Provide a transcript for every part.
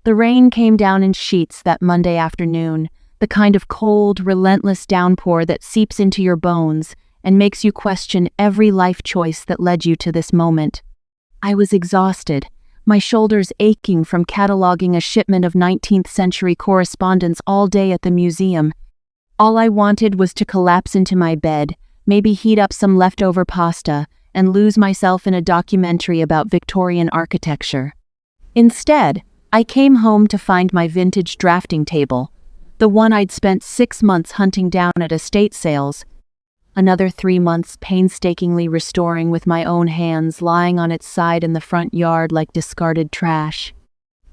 The rain came down in sheets that Monday afternoon, the kind of cold, relentless downpour that seeps into your bones and makes you question every life choice that led you to this moment. I was exhausted, my shoulders aching from cataloging a shipment of 19th century correspondence all day at the museum. All I wanted was to collapse into my bed, maybe heat up some leftover pasta, and lose myself in a documentary about Victorian architecture. Instead, I came home to find my vintage drafting table, the one I'd spent 6 months hunting down at estate sales, another 3 months painstakingly restoring with my own hands, lying on its side in the front yard like discarded trash.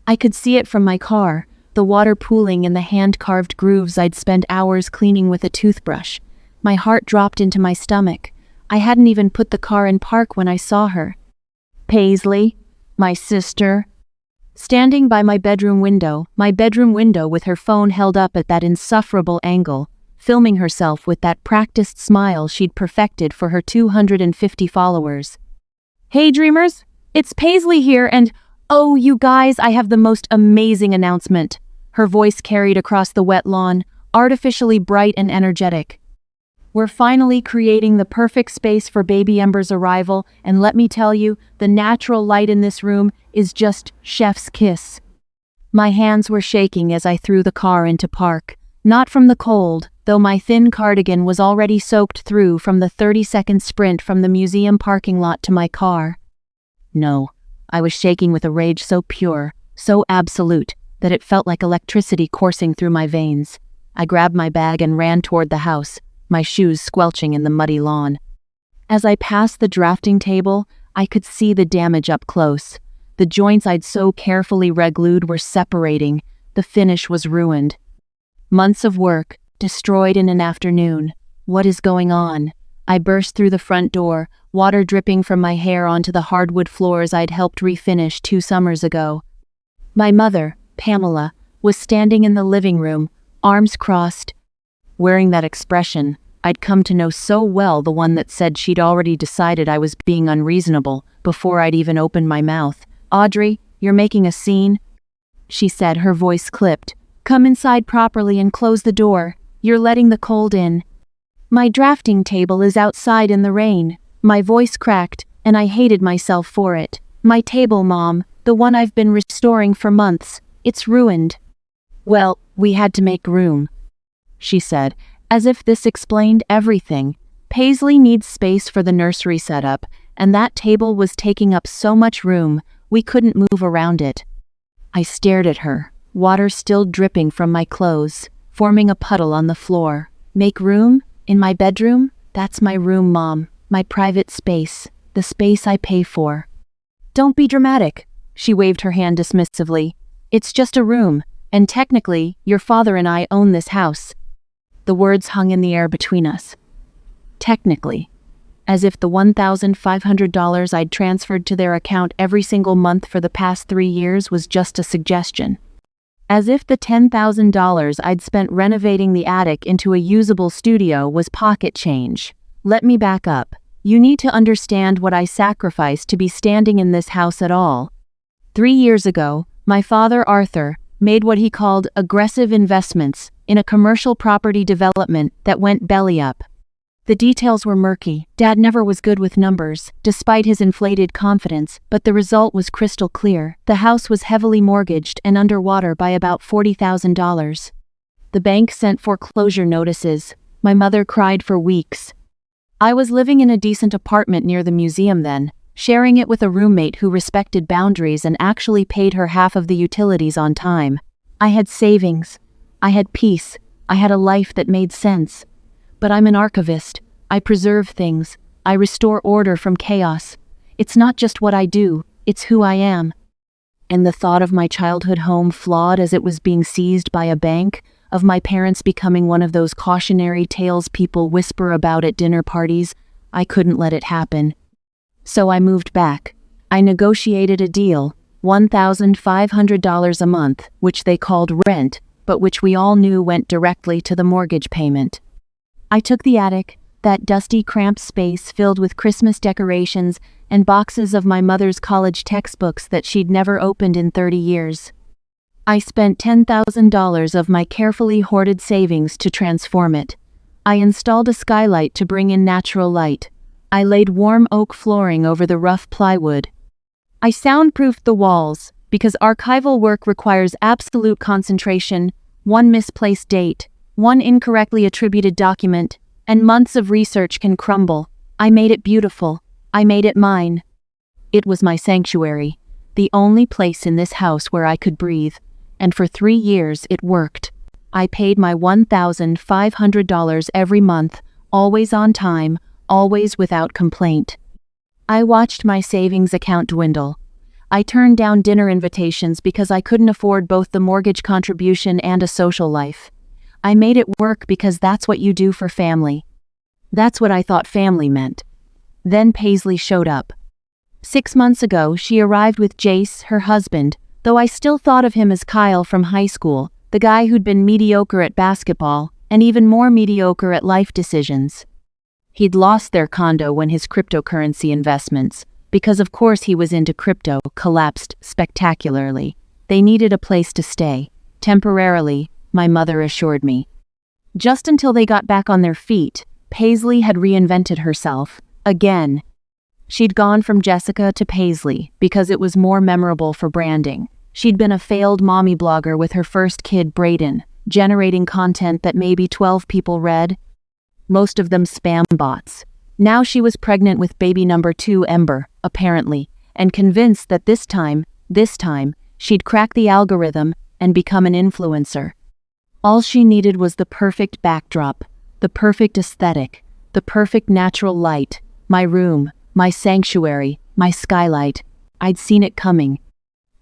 I could see it from my car, the water pooling in the hand-carved grooves I'd spent hours cleaning with a toothbrush. My heart dropped into my stomach. I hadn't even put the car in park when I saw her. Paisley, my sister, standing by my bedroom window with her phone held up at that insufferable angle, filming herself with that practiced smile she'd perfected for her 250 followers. Hey dreamers, it's Paisley here and, oh you guys, I have the most amazing announcement. Her voice carried across the wet lawn, artificially bright and energetic. We're finally creating the perfect space for baby Ember's arrival, and let me tell you, the natural light in this room is just chef's kiss. My hands were shaking as I threw the car into park, not from the cold, though my thin cardigan was already soaked through from the 30-second sprint from the museum parking lot to my car. No, I was shaking with a rage so pure, so absolute, that it felt like electricity coursing through my veins. I grabbed my bag and ran toward the house, my shoes squelching in the muddy lawn. As I passed the drafting table, I could see the damage up close. The joints I'd so carefully reglued were separating. The finish was ruined. Months of work, destroyed in an afternoon. What is going on? I burst through the front door, water dripping from my hair onto the hardwood floors I'd helped refinish 2 summers ago. My mother, Pamela, was standing in the living room, arms crossed, wearing that expression I'd come to know so well, the one that said she'd already decided I was being unreasonable before I'd even opened my mouth. Audrey, you're making a scene, she said, her voice clipped. Come inside properly and close the door. You're letting the cold in. My drafting table is outside in the rain. My voice cracked, and I hated myself for it. My table, Mom, the one I've been restoring for months. It's ruined. Well, we had to make room, she said, as if this explained everything. Paisley needs space for the nursery setup, and that table was taking up so much room, we couldn't move around it. I stared at her, water still dripping from my clothes, forming a puddle on the floor. Make room? In my bedroom? That's my room, Mom. My private space. The space I pay for. Don't be dramatic, she waved her hand dismissively. It's just a room, and technically, your father and I own this house. The words hung in the air between us. Technically. As if the $1,500 I'd transferred to their account every single month for the past 3 years was just a suggestion. As if the $10,000 I'd spent renovating the attic into a usable studio was pocket change. Let me back up. You need to understand what I sacrificed to be standing in this house at all. 3 years ago, my father, Arthur, made what he called aggressive investments in a commercial property development that went belly up. The details were murky. Dad never was good with numbers, despite his inflated confidence, but the result was crystal clear. The house was heavily mortgaged and underwater by about $40,000. The bank sent foreclosure notices. My mother cried for weeks. I was living in a decent apartment near the museum then, sharing it with a roommate who respected boundaries and actually paid her half of the utilities on time. I had savings. I had peace. I had a life that made sense. But I'm an archivist. I preserve things. I restore order from chaos. It's not just what I do, it's who I am. And the thought of my childhood home flawed as it was being seized by a bank, of my parents becoming one of those cautionary tales people whisper about at dinner parties, I couldn't let it happen. So I moved back. I negotiated a deal, $1,500 a month, which they called rent, but which we all knew went directly to the mortgage payment. I took the attic, that dusty, cramped space filled with Christmas decorations and boxes of my mother's college textbooks that she'd never opened in 30 years. I spent $10,000 of my carefully hoarded savings to transform it. I installed a skylight to bring in natural light. I laid warm oak flooring over the rough plywood. I soundproofed the walls, because archival work requires absolute concentration, one misplaced date, one incorrectly attributed document, and months of research can crumble. I made it beautiful. I made it mine. It was my sanctuary, the only place in this house where I could breathe, and for 3 years it worked. I paid my $1,500 every month, always on time, always without complaint. I watched my savings account dwindle. I turned down dinner invitations because I couldn't afford both the mortgage contribution and a social life. I made it work because that's what you do for family. That's what I thought family meant. Then Paisley showed up. 6 months ago, she arrived with Jace, her husband, though I still thought of him as Kyle from high school, the guy who'd been mediocre at basketball, and even more mediocre at life decisions. He'd lost their condo when his cryptocurrency investments, because of course he was into crypto, collapsed spectacularly. They needed a place to stay. Temporarily, my mother assured me. Just until they got back on their feet, Paisley had reinvented herself, again. She'd gone from Jessica to Paisley because it was more memorable for branding. She'd been a failed mommy blogger with her first kid, Brayden, generating content that maybe 12 people read, most of them spam bots. Now she was pregnant with baby number 2, Ember, apparently, and convinced that this time, she'd crack the algorithm and become an influencer. All she needed was the perfect backdrop, the perfect aesthetic, the perfect natural light, my room, my sanctuary, my skylight. I'd seen it coming.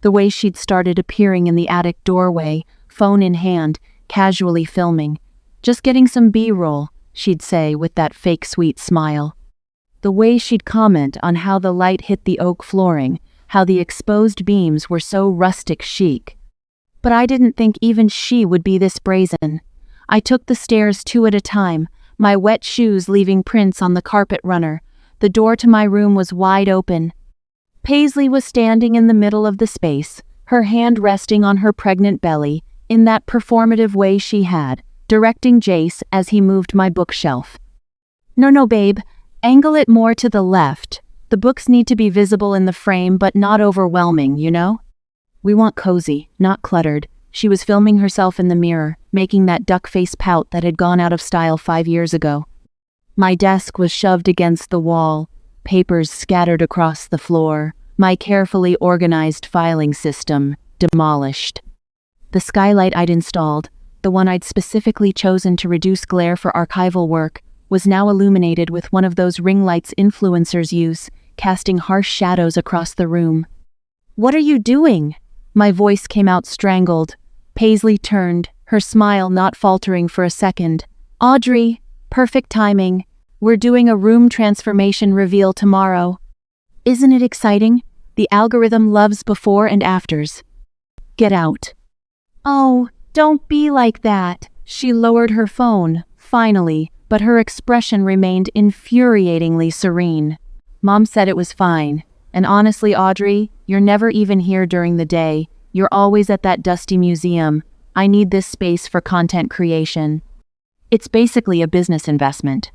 The way she'd started appearing in the attic doorway, phone in hand, casually filming. Just getting some B-roll, she'd say with that fake sweet smile. The way she'd comment on how the light hit the oak flooring, how the exposed beams were so rustic chic. But I didn't think even she would be this brazen. I took the stairs 2 at a time, my wet shoes leaving prints on the carpet runner. The door to my room was wide open. Paisley was standing in the middle of the space, her hand resting on her pregnant belly, in that performative way she had, directing Jace as he moved my bookshelf. No, babe, angle it more to the left. The books need to be visible in the frame but not overwhelming, you know? We want cozy, not cluttered. She was filming herself in the mirror, making that duck face pout that had gone out of style 5 years ago. My desk was shoved against the wall, papers scattered across the floor, my carefully organized filing system demolished. The skylight I'd installed, the one I'd specifically chosen to reduce glare for archival work, was now illuminated with one of those ring lights influencers use, casting harsh shadows across the room. "What are you doing?" My voice came out strangled. Paisley turned, her smile not faltering for a second. "Audrey, perfect timing. We're doing a room transformation reveal tomorrow. Isn't it exciting? The algorithm loves before and afters. Get out." "Oh, don't be like that." She lowered her phone, finally, but her expression remained infuriatingly serene. "Mom said it was fine. And honestly, Audrey, you're never even here during the day. You're always at that dusty museum. I need this space for content creation. It's basically a business investment."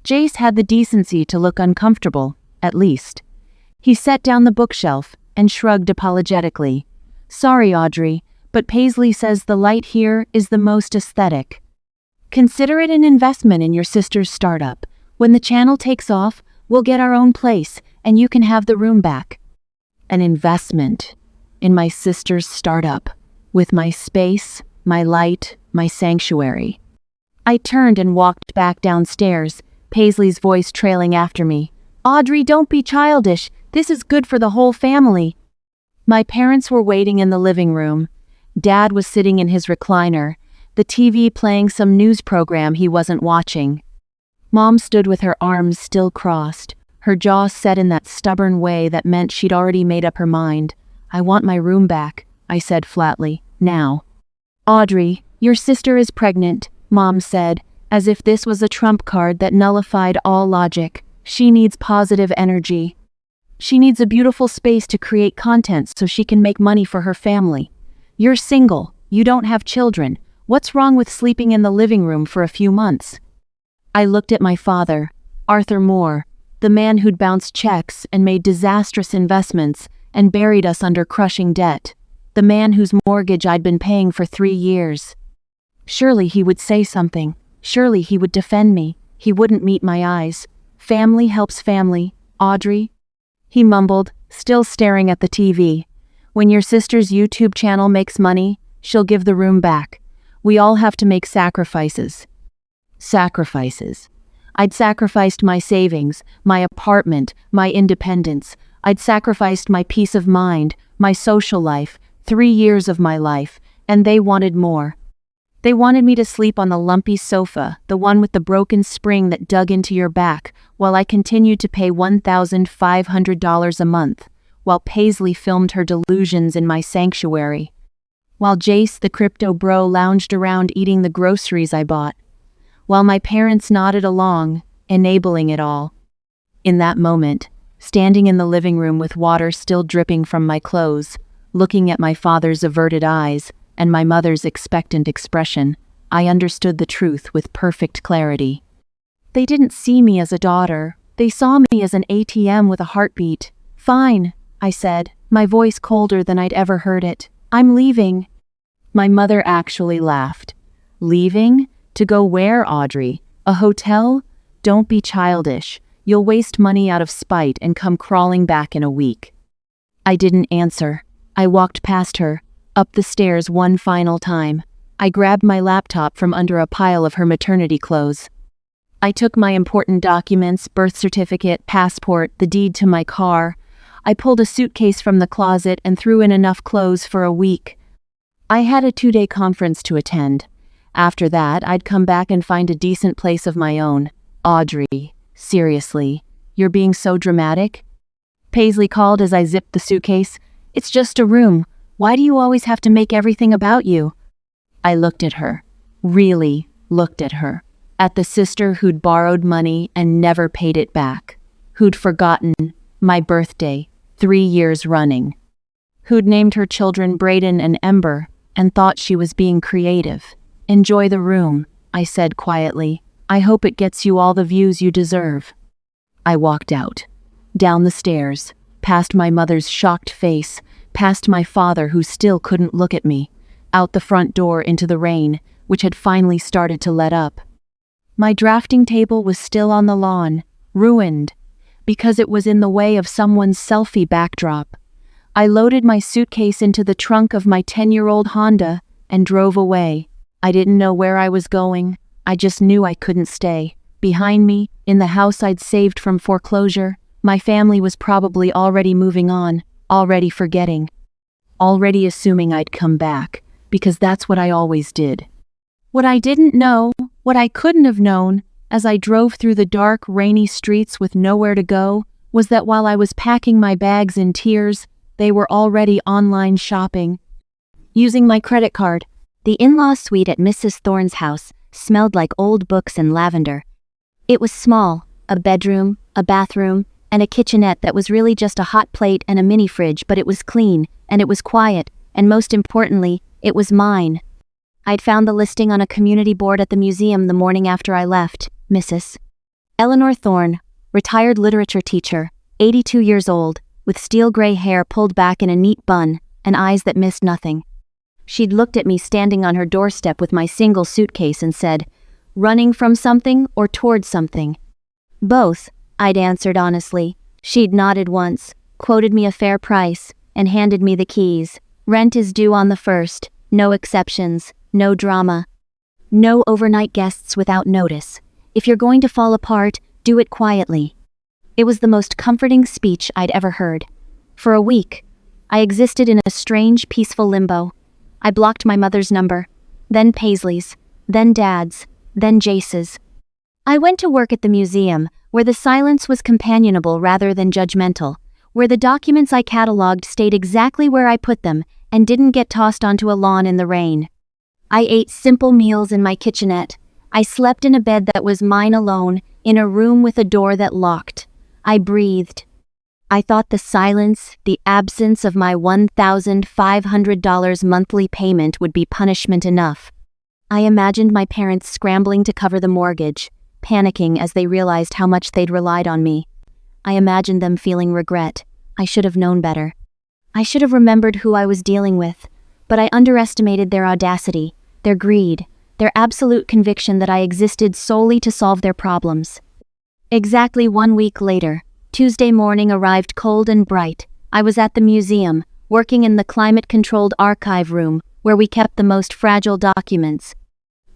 Jace had the decency to look uncomfortable, at least. He set down the bookshelf and shrugged apologetically. "Sorry, Audrey, but Paisley says the light here is the most aesthetic. Consider it an investment in your sister's startup. When the channel takes off, we'll get our own place, and you can have the room back." An investment in my sister's startup, with my space, my light, my sanctuary. I turned and walked back downstairs, Paisley's voice trailing after me. "Audrey, don't be childish. This is good for the whole family." My parents were waiting in the living room. Dad was sitting in his recliner, the TV playing some news program he wasn't watching. Mom stood with her arms still crossed, her jaw set in that stubborn way that meant she'd already made up her mind. "I want my room back," I said flatly. "Now." "Audrey, your sister is pregnant," Mom said, as if this was a trump card that nullified all logic. "She needs positive energy. She needs a beautiful space to create content so she can make money for her family. You're single, you don't have children. What's wrong with sleeping in the living room for a few months? I looked at my father, Arthur Moore, the man who'd bounced checks and made disastrous investments and buried us under crushing debt, the man whose mortgage I'd been paying for 3 years. Surely he would say something. Surely he would defend me. He wouldn't meet my eyes. Family helps family, Audrey. He mumbled, still staring at the TV. When your sister's YouTube channel makes money, she'll give the room back. We all have to make sacrifices. Sacrifices. I'd sacrificed my savings, my apartment, my independence. I'd sacrificed my peace of mind, my social life, 3 years of my life, and they wanted more. They wanted me to sleep on the lumpy sofa, the one with the broken spring that dug into your back, while I continued to pay $1,500 a month, while Paisley filmed her delusions in my sanctuary, while Jace the crypto bro lounged around eating the groceries I bought, while my parents nodded along, enabling it all. In that moment, standing in the living room with water still dripping from my clothes, looking at my father's averted eyes and my mother's expectant expression, I understood the truth with perfect clarity. They didn't see me as a daughter. They saw me as an ATM with a heartbeat. Fine, I said, my voice colder than I'd ever heard it. I'm leaving. My mother actually laughed. Leaving? To go where, Audrey? A hotel? Don't be childish. You'll waste money out of spite and come crawling back in a week. I didn't answer. I walked past her, up the stairs one final time. I grabbed my laptop from under a pile of her maternity clothes. I took my important documents, birth certificate, passport, the deed to my car. I pulled a suitcase from the closet and threw in enough clothes for a week. I had a 2-day conference to attend. After that, I'd come back and find a decent place of my own. Audrey, seriously, you're being so dramatic? Paisley called as I zipped the suitcase. It's just a room. Why do you always have to make everything about you? I looked at her. Really looked at her. At the sister who'd borrowed money and never paid it back. Who'd forgotten my birthday 3 years running. Who'd named her children Brayden and Ember and thought she was being creative. Enjoy the room, I said quietly. I hope it gets you all the views you deserve. I walked out. Down the stairs, past my mother's shocked face, past my father who still couldn't look at me, out the front door into the rain, which had finally started to let up. My drafting table was still on the lawn, ruined, because it was in the way of someone's selfie backdrop. I loaded my suitcase into the trunk of my 10-year-old Honda and drove away. I didn't know where I was going. I just knew I couldn't stay. Behind me, in the house I'd saved from foreclosure, my family was probably already moving on, already forgetting, already assuming I'd come back, because that's what I always did. What I didn't know, what I couldn't have known, as I drove through the dark, rainy streets with nowhere to go, was that while I was packing my bags in tears, they were already online shopping. Using my credit card. The in-law suite at Mrs. Thorne's house smelled like old books and lavender. It was small, a bedroom, a bathroom, and a kitchenette that was really just a hot plate and a mini fridge, but it was clean, and it was quiet, and most importantly, it was mine. I'd found the listing on a community board at the museum the morning after I left. Mrs. Eleanor Thorne, retired literature teacher, 82 years old, with steel gray hair pulled back in a neat bun, and eyes that missed nothing. She'd looked at me standing on her doorstep with my single suitcase and said, "Running from something or towards something?" "Both," I'd answered honestly. She'd nodded once, quoted me a fair price, and handed me the keys. "Rent is due on the 1st, no exceptions, no drama. No overnight guests without notice. If you're going to fall apart, do it quietly." It was the most comforting speech I'd ever heard. For a week, I existed in a strange, peaceful limbo. I blocked my mother's number, then Paisley's, then Dad's, then Jace's. I went to work at the museum, where the silence was companionable rather than judgmental, where the documents I cataloged stayed exactly where I put them and didn't get tossed onto a lawn in the rain. I ate simple meals in my kitchenette. I slept in a bed that was mine alone, in a room with a door that locked. I breathed. I thought the silence, the absence of my $1,500 monthly payment would be punishment enough. I imagined my parents scrambling to cover the mortgage, panicking as they realized how much they'd relied on me. I imagined them feeling regret. I should have known better. I should have remembered who I was dealing with, but I underestimated their audacity, their greed, their absolute conviction that I existed solely to solve their problems. Exactly 1 week later, Tuesday morning arrived cold and bright. I was at the museum, working in the climate-controlled archive room, where we kept the most fragile documents.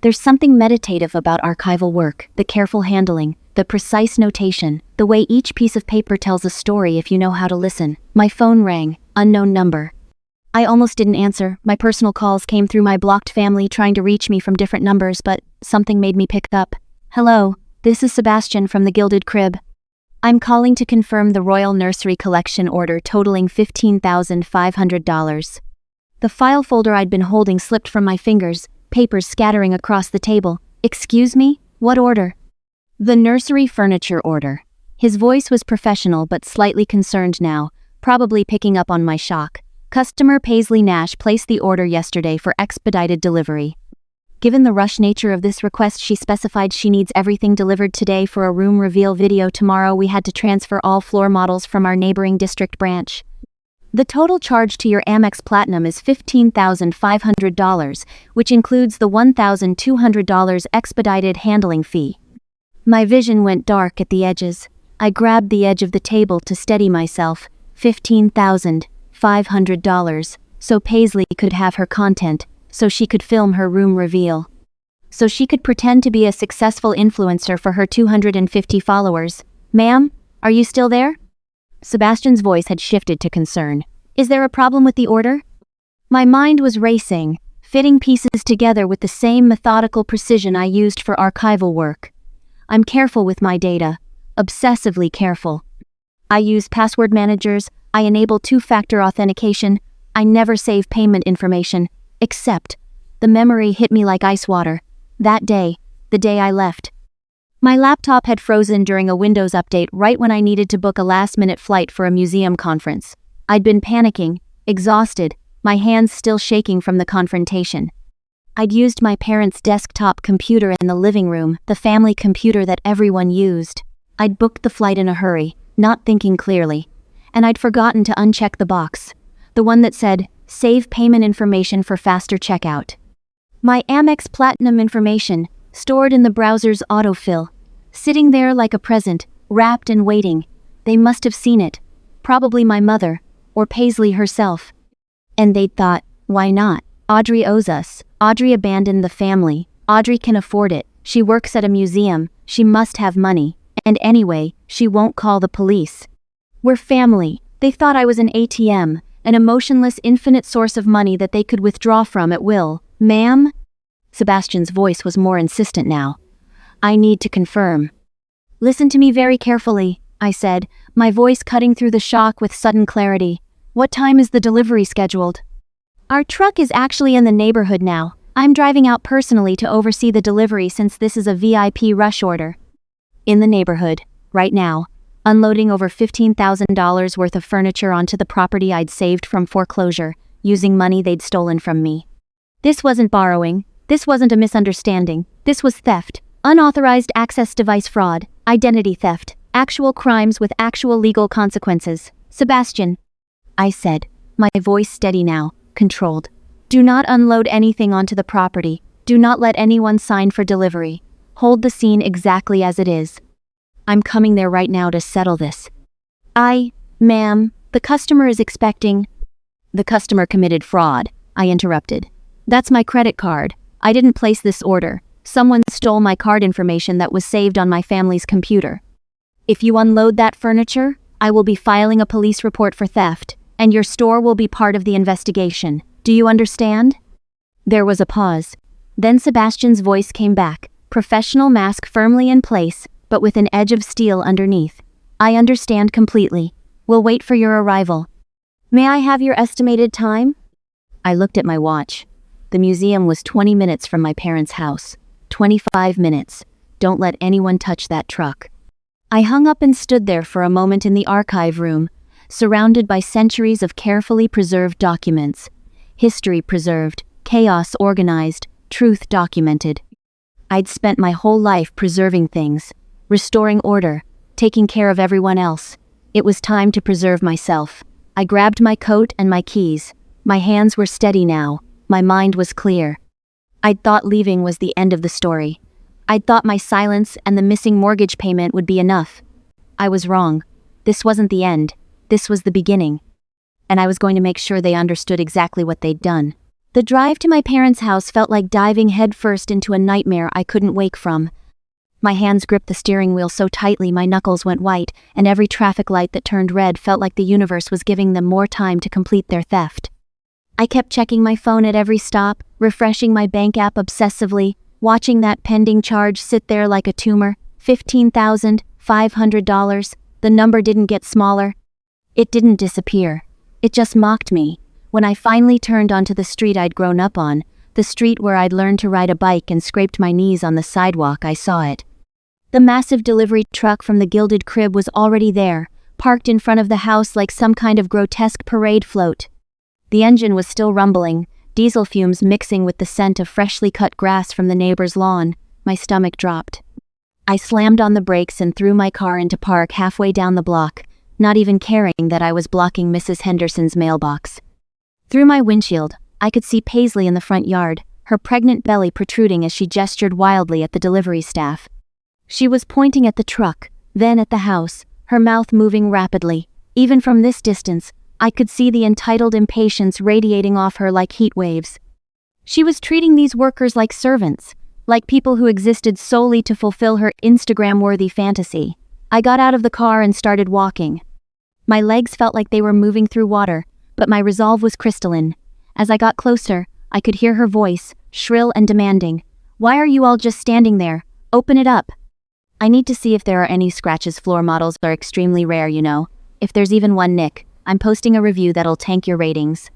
There's something meditative about archival work, the careful handling, the precise notation, the way each piece of paper tells a story if you know how to listen. My phone rang, unknown number. I almost didn't answer. My personal calls came through my blocked family trying to reach me from different numbers, but something made me pick up. Hello, this is Sebastian from the Gilded Crib. I'm calling to confirm the Royal Nursery Collection order totaling $15,500. The file folder I'd been holding slipped from my fingers, papers scattering across the table. Excuse me? What order? The nursery furniture order. His voice was professional but slightly concerned now, probably picking up on my shock. Customer Paisley Nash placed the order yesterday for expedited delivery. Given the rush nature of this request, she specified she needs everything delivered today for a room reveal video tomorrow. We had to transfer all floor models from our neighboring district branch. The total charge to your Amex Platinum is $15,500, which includes the $1,200 expedited handling fee. My vision went dark at the edges. I grabbed the edge of the table to steady myself. $15,500, so Paisley could have her content, so she could film her room reveal. So she could pretend to be a successful influencer for her 250 followers. Ma'am, are you still there? Sebastian's voice had shifted to concern. Is there a problem with the order? My mind was racing, fitting pieces together with the same methodical precision I used for archival work. I'm careful with my data, obsessively careful. I use password managers, I enable two-factor authentication, I never save payment information, except the memory hit me like ice water. That day, the day I left. My laptop had frozen during a Windows update right when I needed to book a last-minute flight for a museum conference. I'd been panicking, exhausted, my hands still shaking from the confrontation. I'd used my parents' desktop computer in the living room, the family computer that everyone used. I'd booked the flight in a hurry, not thinking clearly, and I'd forgotten to uncheck the box, the one that said, Save payment information for faster checkout. My Amex Platinum information, stored in the browser's autofill, sitting there like a present, wrapped and waiting. They must have seen it. Probably my mother, or Paisley herself. And they'd thought, why not? Audrey owes us. Audrey abandoned the family. Audrey can afford it. She works at a museum. She must have money. And anyway, she won't call the police. We're family. They thought I was an ATM, an emotionless infinite source of money that they could withdraw from at will. Ma'am? Sebastian's voice was more insistent now. I need to confirm. Listen to me very carefully, I said, my voice cutting through the shock with sudden clarity. What time is the delivery scheduled? Our truck is actually in the neighborhood now. I'm driving out personally to oversee the delivery since this is a VIP rush order. In the neighborhood, right now, unloading over $15,000 worth of furniture onto the property I'd saved from foreclosure, using money they'd stolen from me. This wasn't borrowing. This wasn't a misunderstanding. This was theft. Unauthorized access device fraud, identity theft, actual crimes with actual legal consequences. Sebastian, I said, my voice steady now, controlled. Do not unload anything onto the property. Do not let anyone sign for delivery. Hold the scene exactly as it is. I'm coming there right now to settle this. Ma'am, the customer is expecting... The customer committed fraud, I interrupted. That's my credit card. I didn't place this order. Someone stole my card information that was saved on my family's computer. If you unload that furniture, I will be filing a police report for theft, and your store will be part of the investigation. Do you understand? There was a pause. Then Sebastian's voice came back, professional mask firmly in place, but with an edge of steel underneath. I understand completely. We'll wait for your arrival. May I have your estimated time? I looked at my watch. The museum was 20 minutes from my parents' house. 25 minutes. Don't let anyone touch that truck. I hung up and stood there for a moment in the archive room, surrounded by centuries of carefully preserved documents. History preserved, chaos organized, truth documented. I'd spent my whole life preserving things, restoring order, taking care of everyone else. It was time to preserve myself. I grabbed my coat and my keys. My hands were steady now. My mind was clear. I'd thought leaving was the end of the story. I'd thought my silence and the missing mortgage payment would be enough. I was wrong. This wasn't the end. This was the beginning. And I was going to make sure they understood exactly what they'd done. The drive to my parents' house felt like diving headfirst into a nightmare I couldn't wake from. My hands gripped the steering wheel so tightly my knuckles went white, and every traffic light that turned red felt like the universe was giving them more time to complete their theft. I kept checking my phone at every stop, refreshing my bank app obsessively, watching that pending charge sit there like a tumor. $15,500. The number didn't get smaller. It didn't disappear. It just mocked me. When I finally turned onto the street I'd grown up on, the street where I'd learned to ride a bike and scraped my knees on the sidewalk, I saw it. The massive delivery truck from the gilded crib was already there, parked in front of the house like some kind of grotesque parade float. The engine was still rumbling, diesel fumes mixing with the scent of freshly cut grass from the neighbor's lawn. My stomach dropped. I slammed on the brakes and threw my car into park halfway down the block, not even caring that I was blocking Mrs. Henderson's mailbox. Through my windshield, I could see Paisley in the front yard, her pregnant belly protruding as she gestured wildly at the delivery staff. She was pointing at the truck, then at the house, her mouth moving rapidly. Even from this distance, I could see the entitled impatience radiating off her like heat waves. She was treating these workers like servants, like people who existed solely to fulfill her Instagram-worthy fantasy. I got out of the car and started walking. My legs felt like they were moving through water, but my resolve was crystalline. As I got closer, I could hear her voice, shrill and demanding. "Why are you all just standing there? Open it up." I need to see if there are any scratches. Floor models are extremely rare, you know. If there's even one nick, I'm posting a review that'll tank your ratings.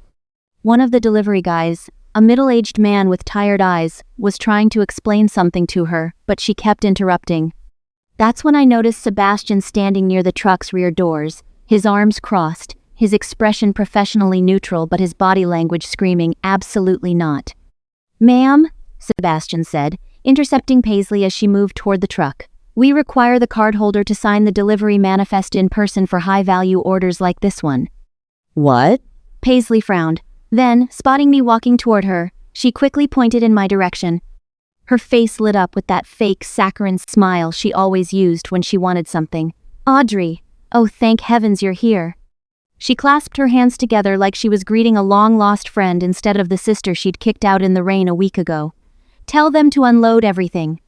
One of the delivery guys, a middle-aged man with tired eyes, was trying to explain something to her, but she kept interrupting. That's when I noticed Sebastian standing near the truck's rear doors, his arms crossed, his expression professionally neutral but his body language screaming absolutely not. "Ma'am," Sebastian said, intercepting Paisley as she moved toward the truck. "We require the cardholder to sign the delivery manifest in person for high-value orders like this one." "What?" Paisley frowned. Then, spotting me walking toward her, she quickly pointed in my direction. Her face lit up with that fake saccharine smile she always used when she wanted something. "Audrey! Oh, thank heavens you're here." She clasped her hands together like she was greeting a long-lost friend instead of the sister she'd kicked out in the rain a week ago. "Tell them to unload everything.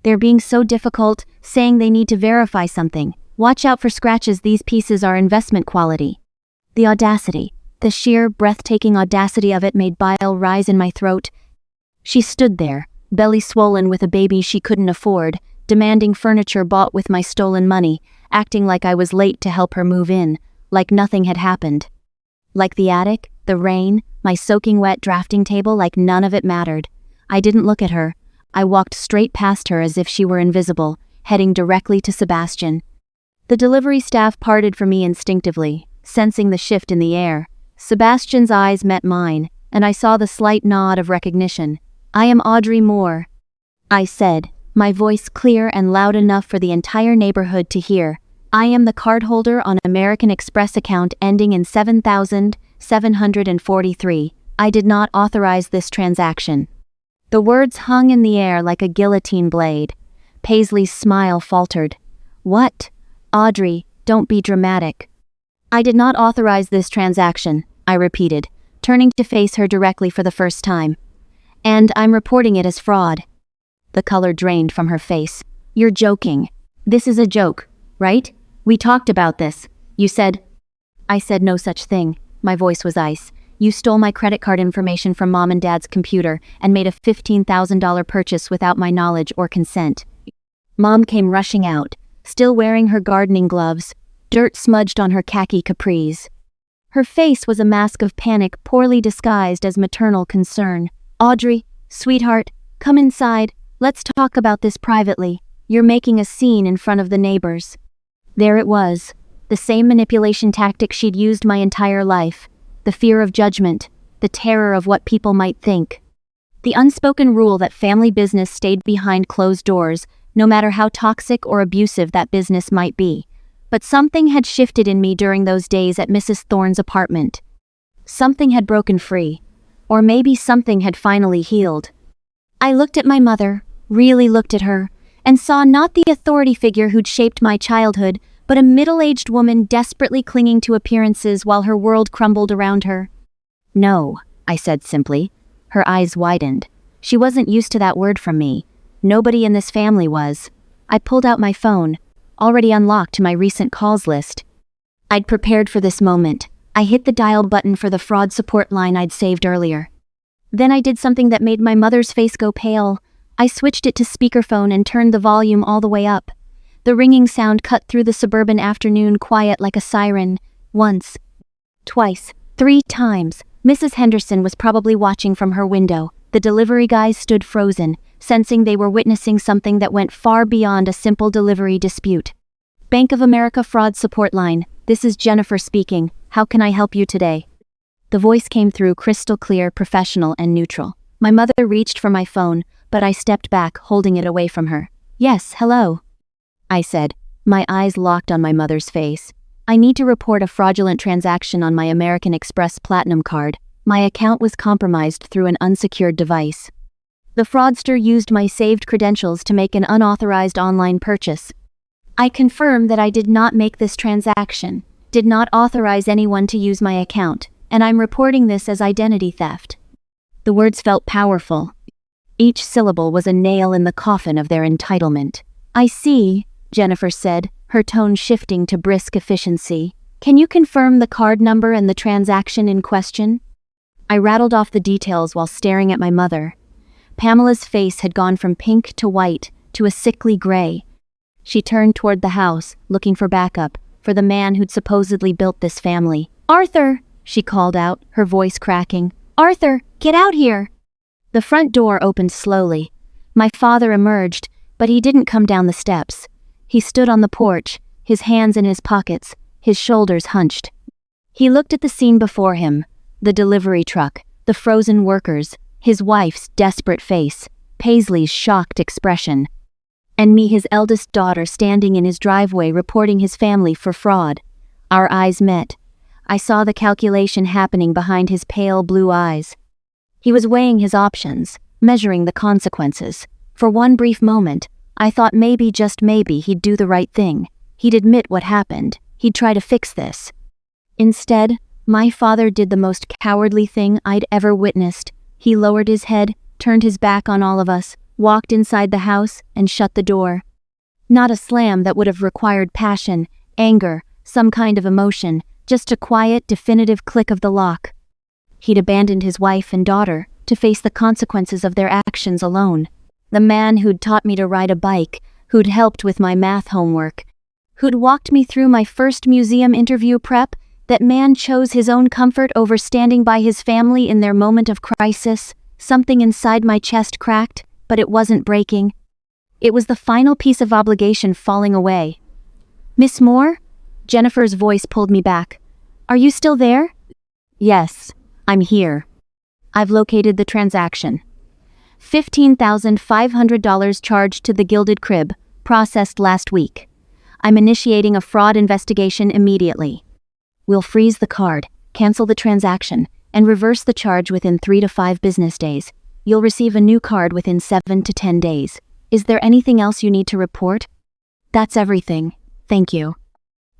They're being so difficult, saying they need to verify something. Watch out for scratches, these pieces are investment quality." The audacity, the sheer, breathtaking audacity of it made bile rise in my throat. She stood there, belly swollen with a baby she couldn't afford, demanding furniture bought with my stolen money, acting like I was late to help her move in, like nothing had happened. Like the attic, the rain, my soaking wet drafting table, like none of it mattered. I didn't look at her. I walked straight past her as if she were invisible, heading directly to Sebastian. The delivery staff parted from me instinctively, sensing the shift in the air. Sebastian's eyes met mine, and I saw the slight nod of recognition. "I am Audrey Moore," I said, my voice clear and loud enough for the entire neighborhood to hear. "I am the cardholder on American Express account ending in 7,743. I did not authorize this transaction." The words hung in the air like a guillotine blade. Paisley's smile faltered. "What? Audrey, don't be dramatic." "I did not authorize this transaction," I repeated, turning to face her directly for the first time. "And I'm reporting it as fraud." The color drained from her face. "You're joking. This is a joke, right? We talked about this. You said—" I said no such thing. My voice was ice. "You stole my credit card information from Mom and Dad's computer and made a $15,000 purchase without my knowledge or consent." Mom came rushing out, still wearing her gardening gloves, dirt smudged on her khaki capris. Her face was a mask of panic poorly disguised as maternal concern. "Audrey, sweetheart, come inside. Let's talk about this privately. You're making a scene in front of the neighbors." There it was, the same manipulation tactic she'd used my entire life. The fear of judgment, the terror of what people might think. The unspoken rule that family business stayed behind closed doors, no matter how toxic or abusive that business might be. But something had shifted in me during those days at Mrs. Thorne's apartment. Something had broken free. Or maybe something had finally healed. I looked at my mother, really looked at her, and saw not the authority figure who'd shaped my childhood, but a middle-aged woman desperately clinging to appearances while her world crumbled around her. "No," I said simply. Her eyes widened. She wasn't used to that word from me. Nobody in this family was. I pulled out my phone, already unlocked to my recent calls list. I'd prepared for this moment. I hit the dial button for the fraud support line I'd saved earlier. Then I did something that made my mother's face go pale. I switched it to speakerphone and turned the volume all the way up. The ringing sound cut through the suburban afternoon quiet like a siren. Once. Twice. 3 times. Mrs. Henderson was probably watching from her window. The delivery guys stood frozen, sensing they were witnessing something that went far beyond a simple delivery dispute. Bank of America Fraud Support Line. This is Jennifer speaking. How can I help you today? The voice came through crystal clear, professional, and neutral. My mother reached for my phone, but I stepped back, holding it away from her. "Yes, hello," I said, my eyes locked on my mother's face. "I need to report a fraudulent transaction on my American Express Platinum card. My account was compromised through an unsecured device. The fraudster used my saved credentials to make an unauthorized online purchase. I confirm that I did not make this transaction, did not authorize anyone to use my account, and I'm reporting this as identity theft." The words felt powerful. Each syllable was a nail in the coffin of their entitlement. "I see," Jennifer said, her tone shifting to brisk efficiency. "Can you confirm the card number and the transaction in question?" I rattled off the details while staring at my mother. Pamela's face had gone from pink to white to a sickly gray. She turned toward the house, looking for backup, for the man who'd supposedly built this family. "Arthur!" she called out, her voice cracking. "Arthur, get out here!" The front door opened slowly. My father emerged, but he didn't come down the steps. He stood on the porch, his hands in his pockets, his shoulders hunched. He looked at the scene before him, the delivery truck, the frozen workers, his wife's desperate face, Paisley's shocked expression, and me, his eldest daughter, standing in his driveway reporting his family for fraud. Our eyes met. I saw the calculation happening behind his pale blue eyes. He was weighing his options, measuring the consequences. For one brief moment, I thought maybe, just maybe, he'd do the right thing. He'd admit what happened. He'd try to fix this. Instead, my father did the most cowardly thing I'd ever witnessed. He lowered his head, turned his back on all of us, walked inside the house, and shut the door. Not a slam that would have required passion, anger, some kind of emotion, just a quiet, definitive click of the lock. He'd abandoned his wife and daughter to face the consequences of their actions alone. The man who'd taught me to ride a bike, who'd helped with my math homework, who'd walked me through my first museum interview prep, that man chose his own comfort over standing by his family in their moment of crisis. Something inside my chest cracked, but it wasn't breaking. It was the final piece of obligation falling away. "Miss Moore?" Jennifer's voice pulled me back. "Are you still there?" "Yes, I'm here. I've located the transaction. $15,500 charged to the Gilded Crib, processed last week. I'm initiating a fraud investigation immediately. We'll freeze the card, cancel the transaction, and reverse the charge within 3 to 5 business days. You'll receive a new card within 7 to 10 days. Is there anything else you need to report?" "That's everything. Thank you.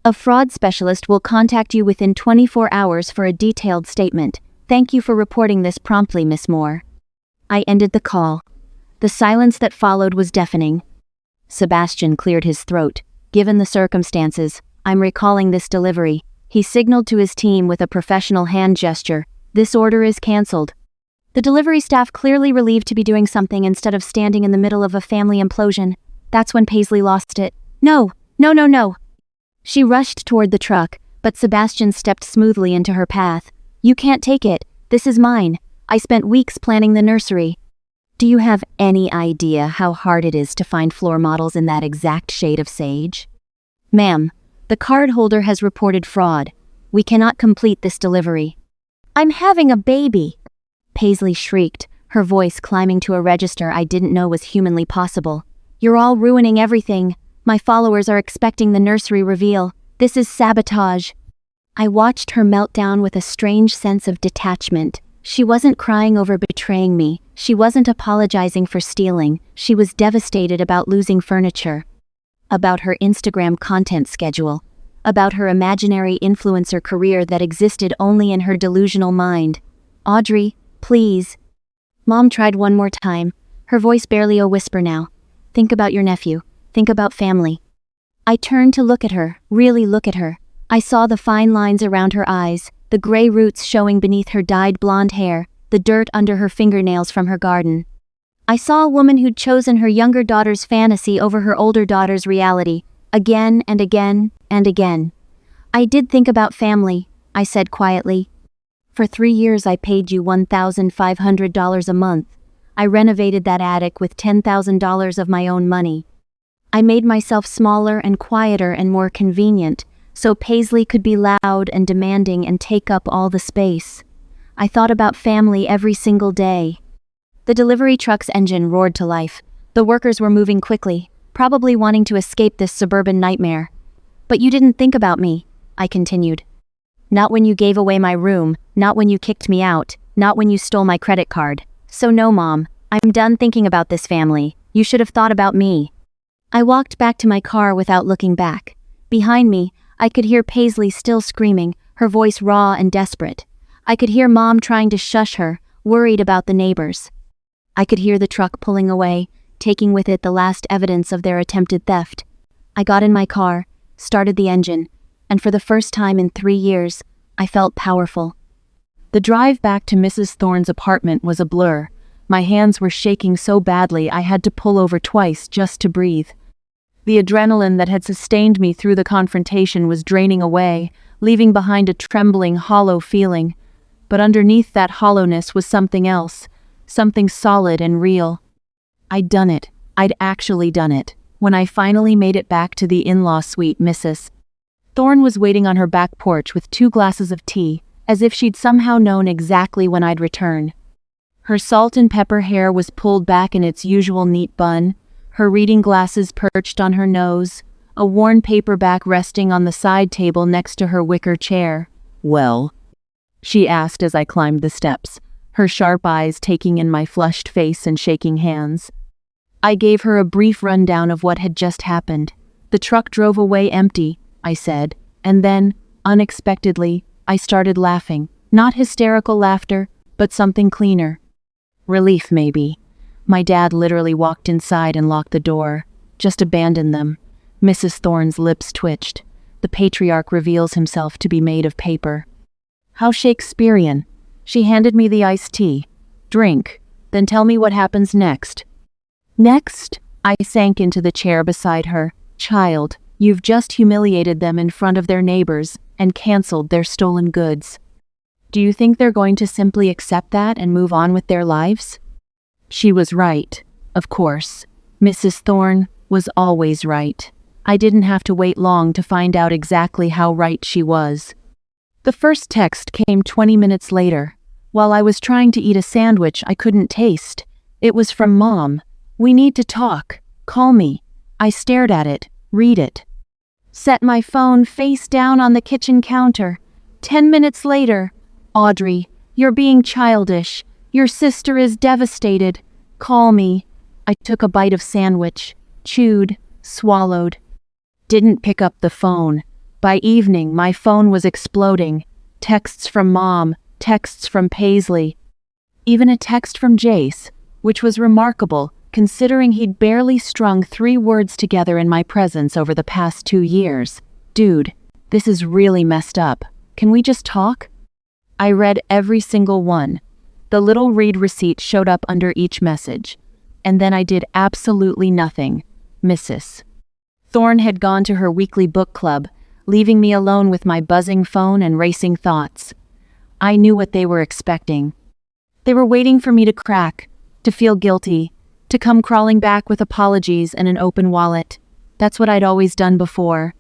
A fraud specialist will contact you within 24 hours for a detailed statement. Thank you for reporting this promptly, Miss Moore." I ended the call. The silence that followed was deafening. Sebastian cleared his throat. "Given the circumstances, I'm recalling this delivery." He signaled to his team with a professional hand gesture. "This order is cancelled." The delivery staff, clearly relieved to be doing something instead of standing in the middle of a family implosion. That's when Paisley lost it. "No, no, no, no." She rushed toward the truck, but Sebastian stepped smoothly into her path. "You can't take it. This is mine. I spent weeks planning the nursery." "Do you have any idea how hard it is to find floor models in that exact shade of sage?" "Ma'am, The cardholder has reported fraud. We cannot complete this delivery. I'm having a baby, Paisley shrieked, her voice climbing to a register I didn't know was humanly possible. You're all ruining everything. My followers are expecting the nursery reveal. This is sabotage. I watched her melt down with a strange sense of detachment. She wasn't crying over betraying me. She wasn't apologizing for stealing. She was devastated about losing furniture. About her Instagram content schedule. About her imaginary influencer career that existed only in her delusional mind. Audrey, please. Mom tried one more time, her voice barely a whisper now. Think about your nephew. Think about family. I turned to look at her, really look at her. I saw the fine lines around her eyes, the gray roots showing beneath her dyed blonde hair, the dirt under her fingernails from her garden. I saw a woman who'd chosen her younger daughter's fantasy over her older daughter's reality, again and again and again. I did think about family, I said quietly. For 3 years I paid you $1,500 a month. I renovated that attic with $10,000 of my own money. I made myself smaller and quieter and more convenient, so Paisley could be loud and demanding and take up all the space. I thought about family every single day. The delivery truck's engine roared to life. The workers were moving quickly, probably wanting to escape this suburban nightmare. But you didn't think about me, I continued. Not when you gave away my room, not when you kicked me out, not when you stole my credit card. So no, Mom, I'm done thinking about this family. You should have thought about me. I walked back to my car without looking back. Behind me, I could hear Paisley still screaming, her voice raw and desperate. I could hear Mom trying to shush her, worried about the neighbors. I could hear the truck pulling away, taking with it the last evidence of their attempted theft. I got in my car, started the engine, and for the first time in 3 years, I felt powerful. The drive back to Mrs. Thorne's apartment was a blur. My hands were shaking so badly I had to pull over twice just to breathe. The adrenaline that had sustained me through the confrontation was draining away, leaving behind a trembling, hollow feeling. But underneath that hollowness was something else, something solid and real. I'd done it. I'd actually done it. When I finally made it back to the in-law suite, Mrs. Thorne was waiting on her back porch with 2 glasses of tea, as if she'd somehow known exactly when I'd return. Her salt and pepper hair was pulled back in its usual neat bun, her reading glasses perched on her nose, a worn paperback resting on the side table next to her wicker chair. "Well?" she asked as I climbed the steps, her sharp eyes taking in my flushed face and shaking hands. I gave her a brief rundown of what had just happened. The truck drove away empty, I said, and then, unexpectedly, I started laughing. Not hysterical laughter, but something cleaner. Relief, maybe. My dad literally walked inside and locked the door. Just abandoned them. Mrs. Thorne's lips twitched. The patriarch reveals himself to be made of paper. How Shakespearean. She handed me the iced tea. Drink, then tell me what happens next. Next? I sank into the chair beside her. Child, you've just humiliated them in front of their neighbors and canceled their stolen goods. Do you think they're going to simply accept that and move on with their lives? She was right, of course. Mrs. Thorne was always right. I didn't have to wait long to find out exactly how right she was. The first text came 20 minutes later. While I was trying to eat a sandwich I couldn't taste. It was from Mom. "We need to talk. Call me." I stared at it. Read it. Set my phone face down on the kitchen counter. 10 minutes later. "Audrey, you're being childish. Your sister is devastated. Call me." I took a bite of sandwich, chewed, swallowed. Didn't pick up the phone. By evening, my phone was exploding. Texts from Mom, texts from Paisley. Even a text from Jace, which was remarkable, considering he'd barely strung 3 words together in my presence over the past 2 years. "Dude, this is really messed up. Can we just talk?" I read every single one. The little read receipt showed up under each message. And then I did absolutely nothing. Mrs. Thorne had gone to her weekly book club, leaving me alone with my buzzing phone and racing thoughts. I knew what they were expecting. They were waiting for me to crack, to feel guilty, to come crawling back with apologies and an open wallet. That's what I'd always done before.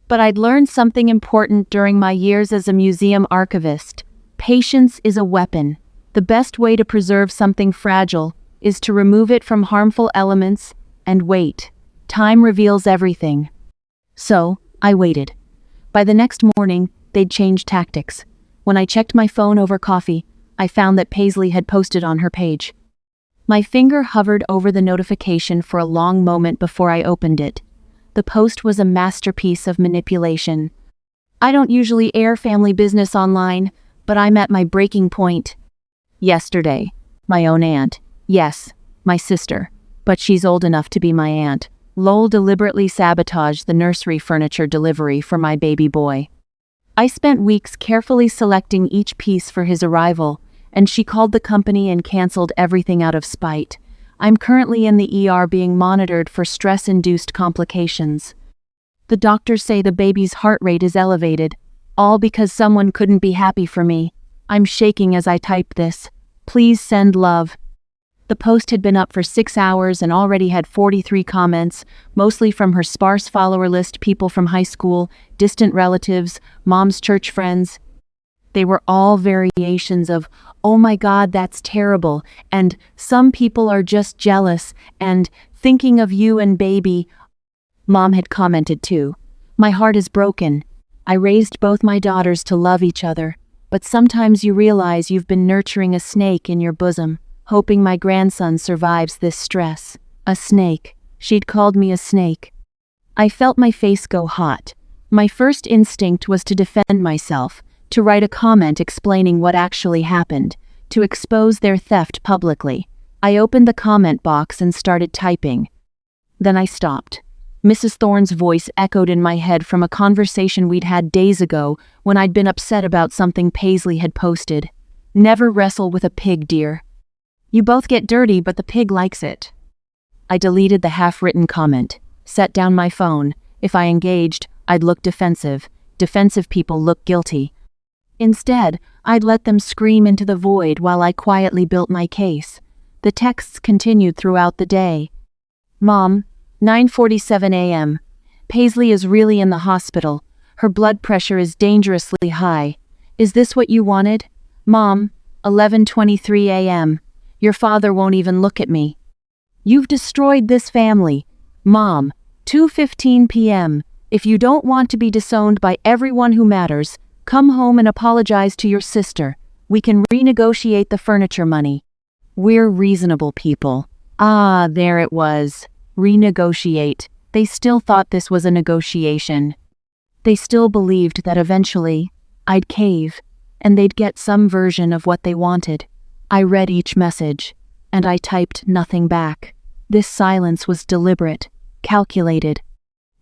But I'd learned something important during my years as a museum archivist. Patience is a weapon. The best way to preserve something fragile is to remove it from harmful elements and wait. Time reveals everything. So, I waited. By the next morning, they'd changed tactics. When I checked my phone over coffee, I found that Paisley had posted on her page. My finger hovered over the notification for a long moment before I opened it. The post was a masterpiece of manipulation. I don't usually air family business online, but I'm at my breaking point. Yesterday, my own aunt. Yes, my sister. But she's old enough to be my aunt. Lowell deliberately sabotaged the nursery furniture delivery for my baby boy. I spent weeks carefully selecting each piece for his arrival, and she called the company and canceled everything out of spite. I'm currently in the ER being monitored for stress-induced complications. The doctors say the baby's heart rate is elevated, all because someone couldn't be happy for me. I'm shaking as I type this. Please send love. The post had been up for 6 hours and already had 43 comments, mostly from her sparse follower list, people from high school, distant relatives, mom's church friends. They were all variations of, "Oh my God, that's terrible," and "Some people are just jealous," and "Thinking of you and baby." Mom had commented too. "My heart is broken. I raised both my daughters to love each other, but sometimes you realize you've been nurturing a snake in your bosom, hoping my grandson survives this stress." A snake. She'd called me a snake. I felt my face go hot. My first instinct was to defend myself, to write a comment explaining what actually happened, to expose their theft publicly. I opened the comment box and started typing. Then I stopped. Mrs. Thorne's voice echoed in my head from a conversation we'd had days ago when I'd been upset about something Paisley had posted. "Never wrestle with a pig, dear. You both get dirty, but the pig likes it." I deleted the half-written comment, set down my phone. If I engaged, I'd look defensive. Defensive people look guilty. Instead, I'd let them scream into the void while I quietly built my case. The texts continued throughout the day. "Mom, 9:47 a.m. Paisley is really in the hospital. Her blood pressure is dangerously high. Is this what you wanted? Mom, 11:23 a.m. Your father won't even look at me. You've destroyed this family. Mom, 2:15 p.m. If you don't want to be disowned by everyone who matters, come home and apologize to your sister. We can renegotiate the furniture money. We're reasonable people." Ah, there it was. Renegotiate. They still thought this was a negotiation. They still believed that eventually, I'd cave, and they'd get some version of what they wanted. I read each message, and I typed nothing back. This silence was deliberate, calculated.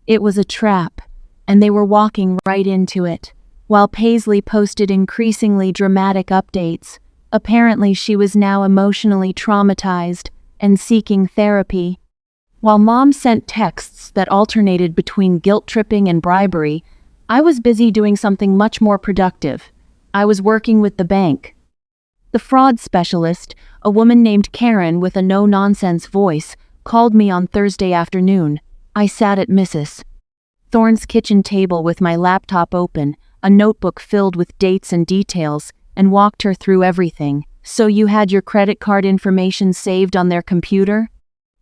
It was a trap, and they were walking right into it. While Paisley posted increasingly dramatic updates, apparently she was now emotionally traumatized and seeking therapy. While Mom sent texts that alternated between guilt-tripping and bribery, I was busy doing something much more productive. I was working with the bank. The fraud specialist, a woman named Karen with a no-nonsense voice, called me on Thursday afternoon. I sat at Mrs. Thorne's kitchen table with my laptop open, a notebook filled with dates and details, and walked her through everything. "So you had your credit card information saved on their computer?"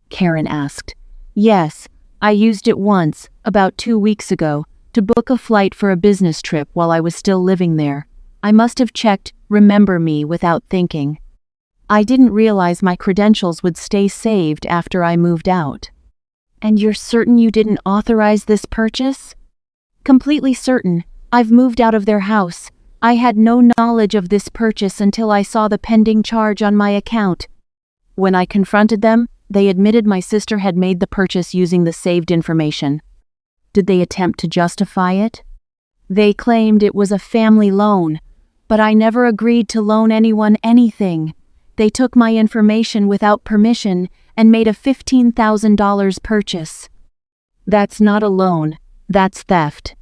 Karen asked. "Yes, I used it once, about 2 weeks ago, to book a flight for a business trip while I was still living there. I must have checked Remember Me without thinking. I didn't realize my credentials would stay saved after I moved out." "And you're certain you didn't authorize this purchase?" "Completely certain. I've moved out of their house. I had no knowledge of this purchase until I saw the pending charge on my account." When I confronted them, they admitted my sister had made the purchase using the saved information. Did they attempt to justify it? They claimed it was a family loan, but I never agreed to loan anyone anything. They took my information without permission and made a $15,000 purchase. That's not a loan, that's theft.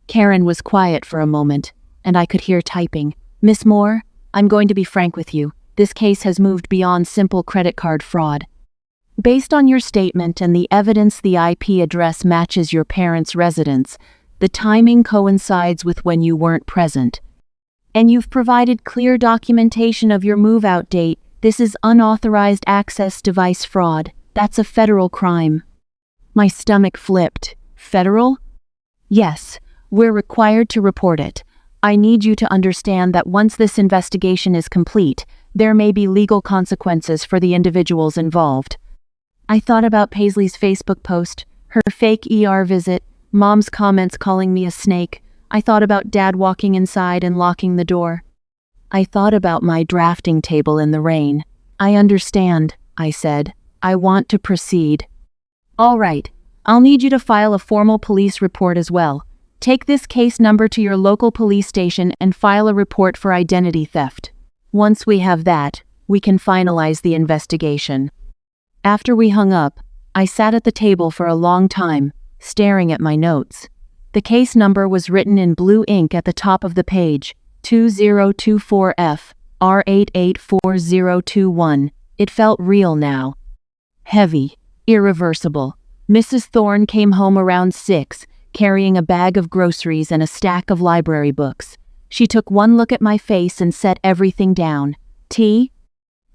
Karen was quiet for a moment, and I could hear typing. "Miss Moore, I'm going to be frank with you. This case has moved beyond simple credit card fraud. Based on your statement and the evidence the IP address matches your parents' residence, The timing coincides with when you weren't present. And you've provided clear documentation of your move-out date. This is unauthorized access device fraud. That's a federal crime. My stomach flipped. Federal? Yes, we're required to report it. I need you to understand that once this investigation is complete, there may be legal consequences for the individuals involved. I thought about Paisley's Facebook post, her fake ER visit, Mom's comments calling me a snake. I thought about Dad walking inside and locking the door. I thought about my drafting table in the rain. I understand, I said. I want to proceed. All right, I'll need you to file a formal police report as well. Take this case number to your local police station and file a report for identity theft. Once we have that, we can finalize the investigation. After we hung up, I sat at the table for a long time, staring at my notes. The case number was written in blue ink at the top of the page, 2024F, R884021. It felt real now. Heavy, irreversible. Mrs. Thorne came home around 6, carrying a bag of groceries and a stack of library books. She took one look at my face and set everything down. Tea?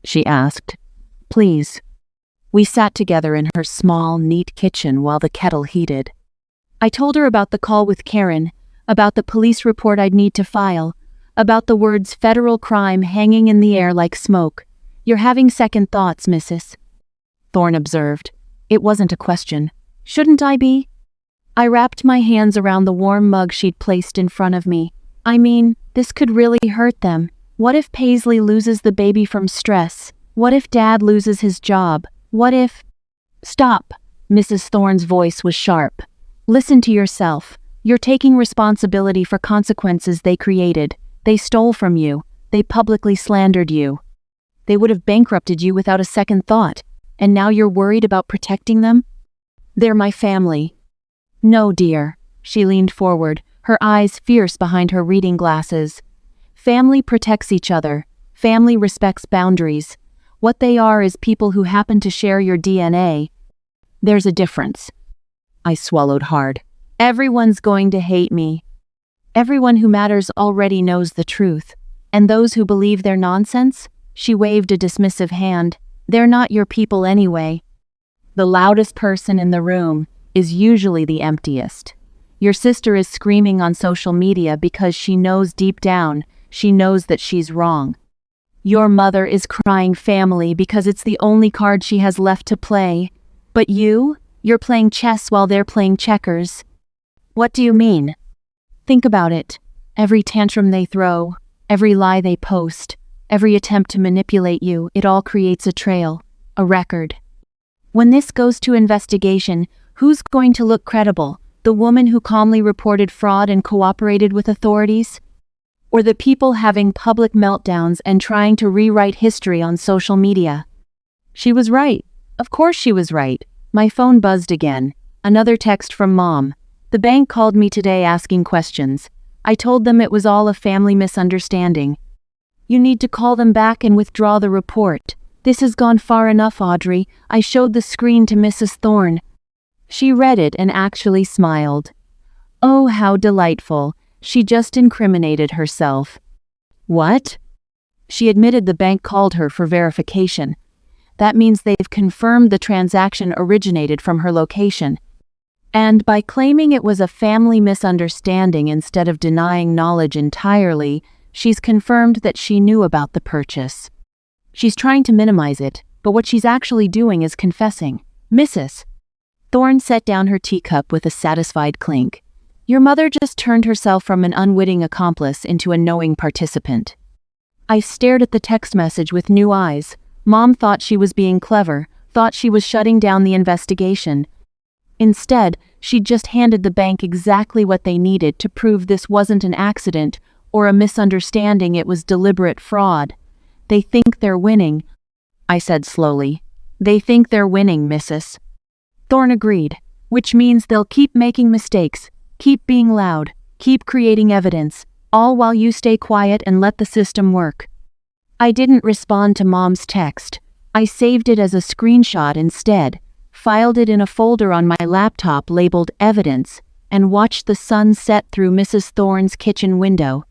She asked. Please. We sat together in her small, neat kitchen while the kettle heated. I told her about the call with Karen, about the police report I'd need to file, about the words federal crime hanging in the air like smoke. You're having second thoughts, Mrs. Thorne observed. It wasn't a question. Shouldn't I be? I wrapped my hands around the warm mug she'd placed in front of me. I mean, this could really hurt them. What if Paisley loses the baby from stress? What if Dad loses his job? What if... Stop. Mrs. Thorne's voice was sharp. Listen to yourself. You're taking responsibility for consequences they created. They stole from you. They publicly slandered you. They would have bankrupted you without a second thought. And now you're worried about protecting them? They're my family. No, dear. She leaned forward, her eyes fierce behind her reading glasses. Family protects each other. Family respects boundaries. What they are is people who happen to share your DNA. There's a difference. I swallowed hard. Everyone's going to hate me. Everyone who matters already knows the truth. And those who believe they're nonsense? She waved a dismissive hand. They're not your people anyway. The loudest person in the room is usually the emptiest. Your sister is screaming on social media because she knows deep down, she knows that she's wrong. Your mother is crying family because it's the only card she has left to play. But you're playing chess while they're playing checkers. What do you mean? Think about it. Every tantrum they throw, every lie they post, every attempt to manipulate you, it all creates a trail, a record. When this goes to investigation, who's going to look credible? The woman who calmly reported fraud and cooperated with authorities? Or the people having public meltdowns and trying to rewrite history on social media? She was right. Of course she was right. My phone buzzed again. Another text from Mom. The bank called me today asking questions. I told them it was all a family misunderstanding. You need to call them back and withdraw the report. This has gone far enough, Audrey. I showed the screen to Mrs. Thorne. She read it and actually smiled. Oh, how delightful. She just incriminated herself. What? She admitted the bank called her for verification. That means they've confirmed the transaction originated from her location. And by claiming it was a family misunderstanding instead of denying knowledge entirely, she's confirmed that she knew about the purchase. She's trying to minimize it, but what she's actually doing is confessing. Mrs. Thorne set down her teacup with a satisfied clink. Your mother just turned herself from an unwitting accomplice into a knowing participant. I stared at the text message with new eyes. Mom thought she was being clever, thought she was shutting down the investigation. Instead, she'd just handed the bank exactly what they needed to prove this wasn't an accident or a misunderstanding, it was deliberate fraud. They think they're winning, I said slowly. They think they're winning, Mrs. Thorne agreed, which means they'll keep making mistakes, keep being loud, keep creating evidence, all while you stay quiet and let the system work. I didn't respond to Mom's text. I saved it as a screenshot instead, filed it in a folder on my laptop labeled Evidence, and watched the sun set through Mrs. Thorne's kitchen window.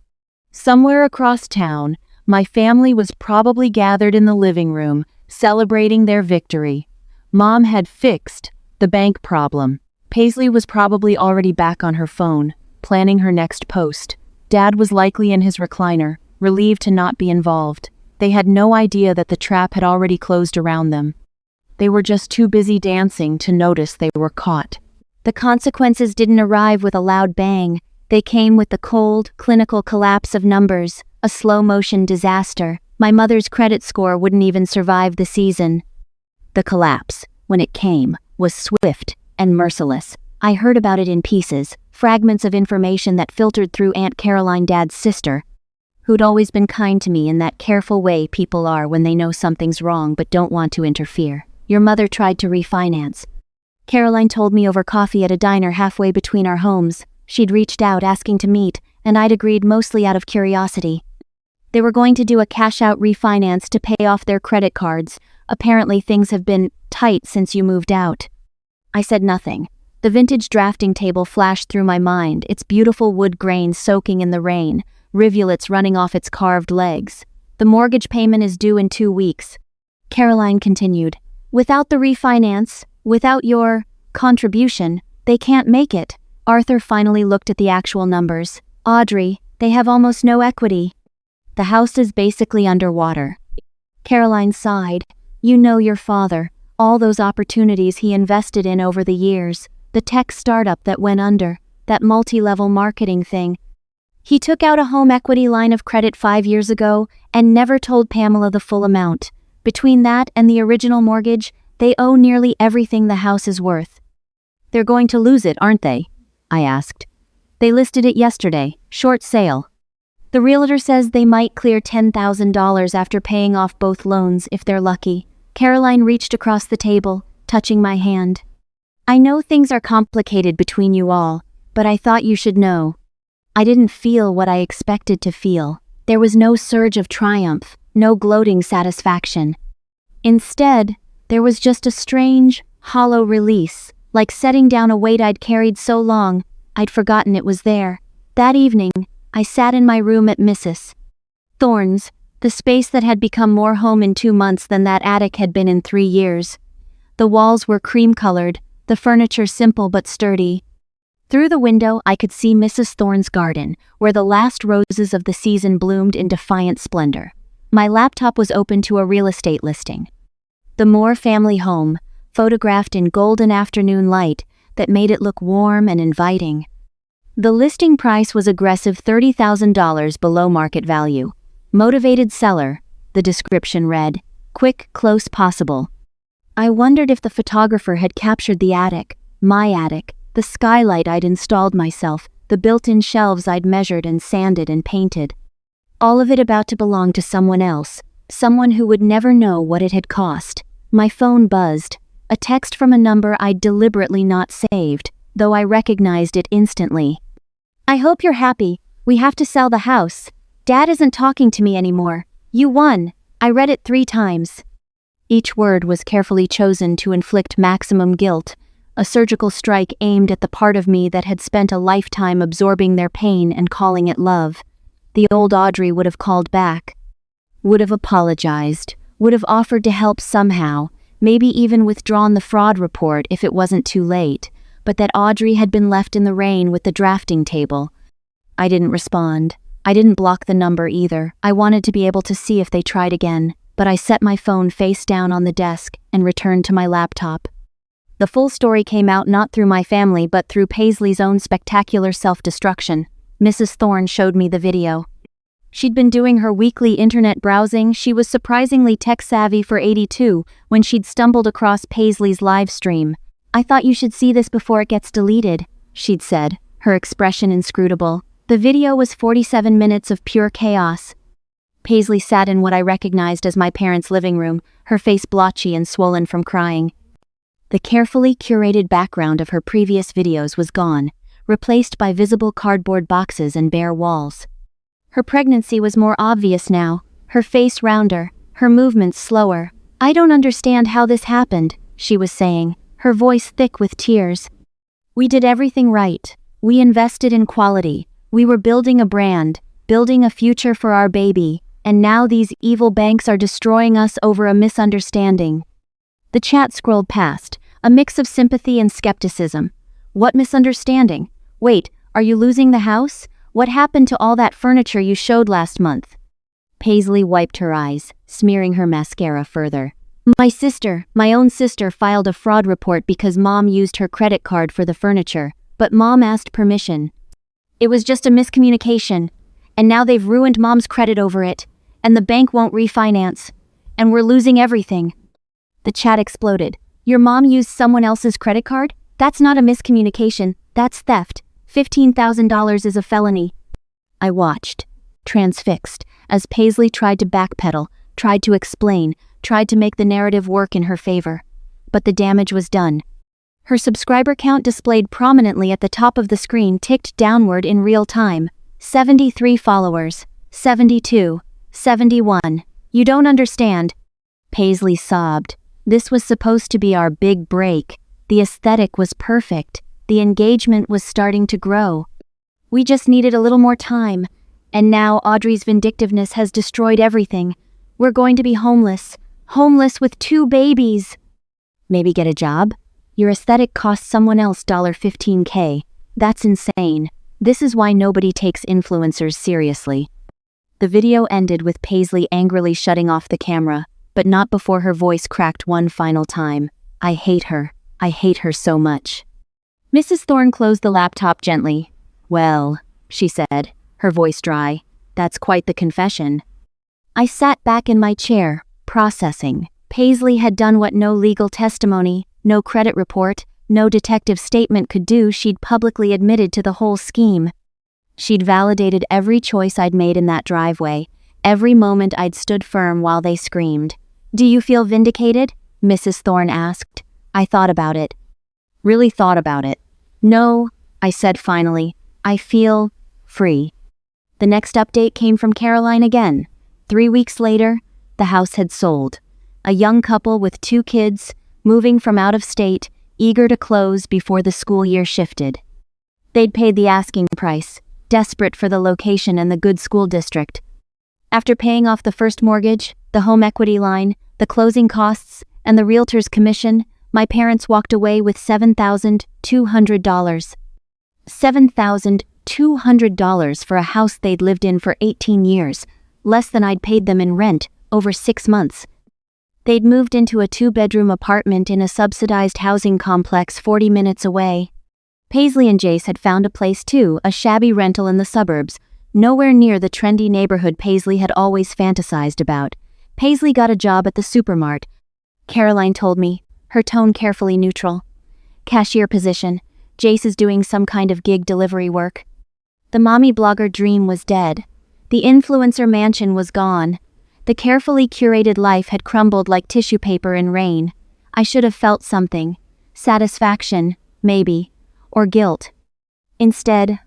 Somewhere across town, my family was probably gathered in the living room, celebrating their victory. Mom had fixed the bank problem. Paisley was probably already back on her phone, planning her next post. Dad was likely in his recliner, relieved to not be involved. They had no idea that the trap had already closed around them. They were just too busy dancing to notice they were caught. The consequences didn't arrive with a loud bang. They came with the cold, clinical collapse of numbers, a slow-motion disaster. My mother's credit score wouldn't even survive the season. The collapse, when it came, was swift and merciless. I heard about it in pieces, fragments of information that filtered through Aunt Caroline, Dad's sister, who'd always been kind to me in that careful way people are when they know something's wrong but don't want to interfere. Your mother tried to refinance. Caroline told me over coffee at a diner halfway between our homes. She'd reached out asking to meet, and I'd agreed mostly out of curiosity. They were going to do a cash-out refinance to pay off their credit cards. Apparently things have been tight since you moved out. I said nothing. The vintage drafting table flashed through my mind, its beautiful wood grain soaking in the rain, rivulets running off its carved legs. The mortgage payment is due in 2 weeks. Caroline continued, without the refinance, without your contribution, they can't make it. Arthur finally looked at the actual numbers. Audrey, they have almost no equity. The house is basically underwater. Caroline sighed. You know your father, all those opportunities he invested in over the years, the tech startup that went under, that multi-level marketing thing. He took out a home equity line of credit 5 years ago and never told Pamela the full amount. Between that and the original mortgage, they owe nearly everything the house is worth. They're going to lose it, aren't they? I asked. They listed it yesterday, short sale. The realtor says they might clear $10,000 after paying off both loans if they're lucky. Caroline reached across the table, touching my hand. I know things are complicated between you all, but I thought you should know. I didn't feel what I expected to feel. There was no surge of triumph, no gloating satisfaction. Instead, there was just a strange, hollow release, like setting down a weight I'd carried so long, I'd forgotten it was there. That evening, I sat in my room at Mrs. Thorne's, the space that had become more home in 2 months than that attic had been in 3 years. The walls were cream-colored, the furniture simple but sturdy. Through the window, I could see Mrs. Thorne's garden, where the last roses of the season bloomed in defiant splendor. My laptop was open to a real estate listing. The Moore family home, photographed in golden afternoon light that made it look warm and inviting. The listing price was aggressive $30,000 below market value. Motivated seller, the description read, quick, close, possible. I wondered if the photographer had captured the attic, my attic, the skylight I'd installed myself, the built-in shelves I'd measured and sanded and painted. All of it about to belong to someone else, someone who would never know what it had cost. My phone buzzed, a text from a number I'd deliberately not saved, though I recognized it instantly. I hope you're happy. We have to sell the house. Dad isn't talking to me anymore. You won. I read it 3 times. Each word was carefully chosen to inflict maximum guilt, a surgical strike aimed at the part of me that had spent a lifetime absorbing their pain and calling it love. The old Audrey would have called back, would have apologized, would have offered to help somehow, maybe even withdrawn the fraud report if it wasn't too late, but that Audrey had been left in the rain with the drafting table. I didn't respond. I didn't block the number either. I wanted to be able to see if they tried again, but I set my phone face down on the desk and returned to my laptop. The full story came out not through my family but through Paisley's own spectacular self-destruction. Mrs. Thorne showed me the video. She'd been doing her weekly internet browsing. She was surprisingly tech-savvy for 82 when she'd stumbled across Paisley's live stream. I thought you should see this before it gets deleted, she'd said, her expression inscrutable. The video was 47 minutes of pure chaos. Paisley sat in what I recognized as my parents' living room, her face blotchy and swollen from crying. The carefully curated background of her previous videos was gone, replaced by visible cardboard boxes and bare walls. Her pregnancy was more obvious now, her face rounder, her movements slower. I don't understand how this happened, she was saying, her voice thick with tears. We did everything right. We invested in quality. We were building a brand, building a future for our baby, and now these evil banks are destroying us over a misunderstanding." The chat scrolled past, a mix of sympathy and skepticism. "What misunderstanding? Wait, are you losing the house? What happened to all that furniture you showed last month?" Paisley wiped her eyes, smearing her mascara further. My own sister filed a fraud report because Mom used her credit card for the furniture, but Mom asked permission. It was just a miscommunication, and now they've ruined Mom's credit over it, and the bank won't refinance, and we're losing everything." The chat exploded. "Your mom used someone else's credit card? That's not a miscommunication, that's theft. $15,000 is a felony." I watched, transfixed, as Paisley tried to backpedal, tried to explain, tried to make the narrative work in her favor. But the damage was done. Her subscriber count displayed prominently at the top of the screen ticked downward in real time. 73 followers. 72. 71. "You don't understand." Paisley sobbed. "This was supposed to be our big break. The aesthetic was perfect. The engagement was starting to grow. We just needed a little more time. And now Audrey's vindictiveness has destroyed everything. We're going to be homeless. Homeless with 2 babies. Maybe get a job? Your aesthetic costs someone else $15K. That's insane. This is why nobody takes influencers seriously." The video ended with Paisley angrily shutting off the camera, but not before her voice cracked one final time. "I hate her. I hate her so much." Mrs. Thorne closed the laptop gently. "Well," she said, her voice dry, "that's quite the confession." I sat back in my chair, processing. Paisley had done what no legal testimony, no credit report, no detective statement could do. She'd publicly admitted to the whole scheme. She'd validated every choice I'd made in that driveway, every moment I'd stood firm while they screamed. "Do you feel vindicated?" Mrs. Thorne asked. I thought about it. Really thought about it. "No," I said finally. "I feel free." The next update came from Caroline again. 3 weeks later, the house had sold. A young couple with 2 kids, moving from out of state, eager to close before the school year shifted. They'd paid the asking price, desperate for the location and the good school district. After paying off the first mortgage, the home equity line, the closing costs, and the realtor's commission, my parents walked away with $7,200. $7,200 for a house they'd lived in for 18 years, less than I'd paid them in rent, over 6 months. They'd moved into a 2-bedroom apartment in a subsidized housing complex 40 minutes away. Paisley and Jace had found a place too, a shabby rental in the suburbs, nowhere near the trendy neighborhood Paisley had always fantasized about. Paisley got a job at the supermart. Caroline told me, her tone carefully neutral. Cashier position. Jace is doing some kind of gig delivery work. The mommy blogger dream was dead. The influencer mansion was gone. The carefully curated life had crumbled like tissue paper in rain. I should have felt something. Satisfaction, maybe. Or guilt. Instead,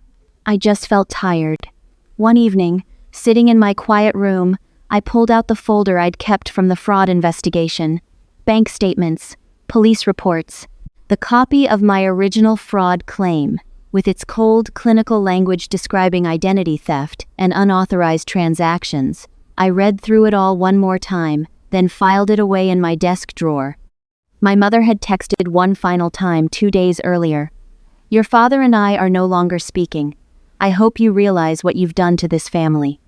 I just felt tired. One evening, sitting in my quiet room, I pulled out the folder I'd kept from the fraud investigation. Bank statements, police reports, the copy of my original fraud claim, with its cold, clinical language describing identity theft and unauthorized transactions. I read through it all one more time, then filed it away in my desk drawer. My mother had texted one final time 2 days earlier. "Your father and I are no longer speaking. I hope you realize what you've done to this family."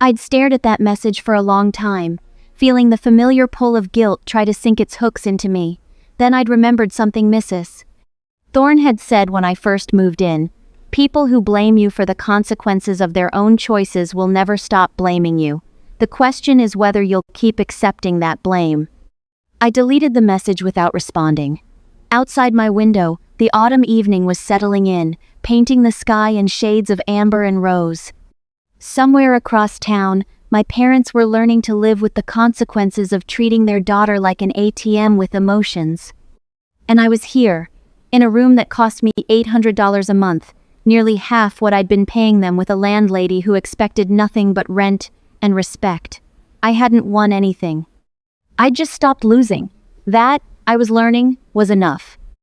I'd stared at that message for a long time, feeling the familiar pull of guilt try to sink its hooks into me. Then I'd remembered something Mrs. Thorne had said when I first moved in. People who blame you for the consequences of their own choices will never stop blaming you. The question is whether you'll keep accepting that blame. I deleted the message without responding. Outside my window, the autumn evening was settling in, painting the sky in shades of amber and rose. Somewhere across town, my parents were learning to live with the consequences of treating their daughter like an ATM with emotions. And I was here, in a room that cost me $800 a month, nearly half what I'd been paying them, with a landlady who expected nothing but rent and respect. I hadn't won anything. I'd just stopped losing. That, I was learning, was enough.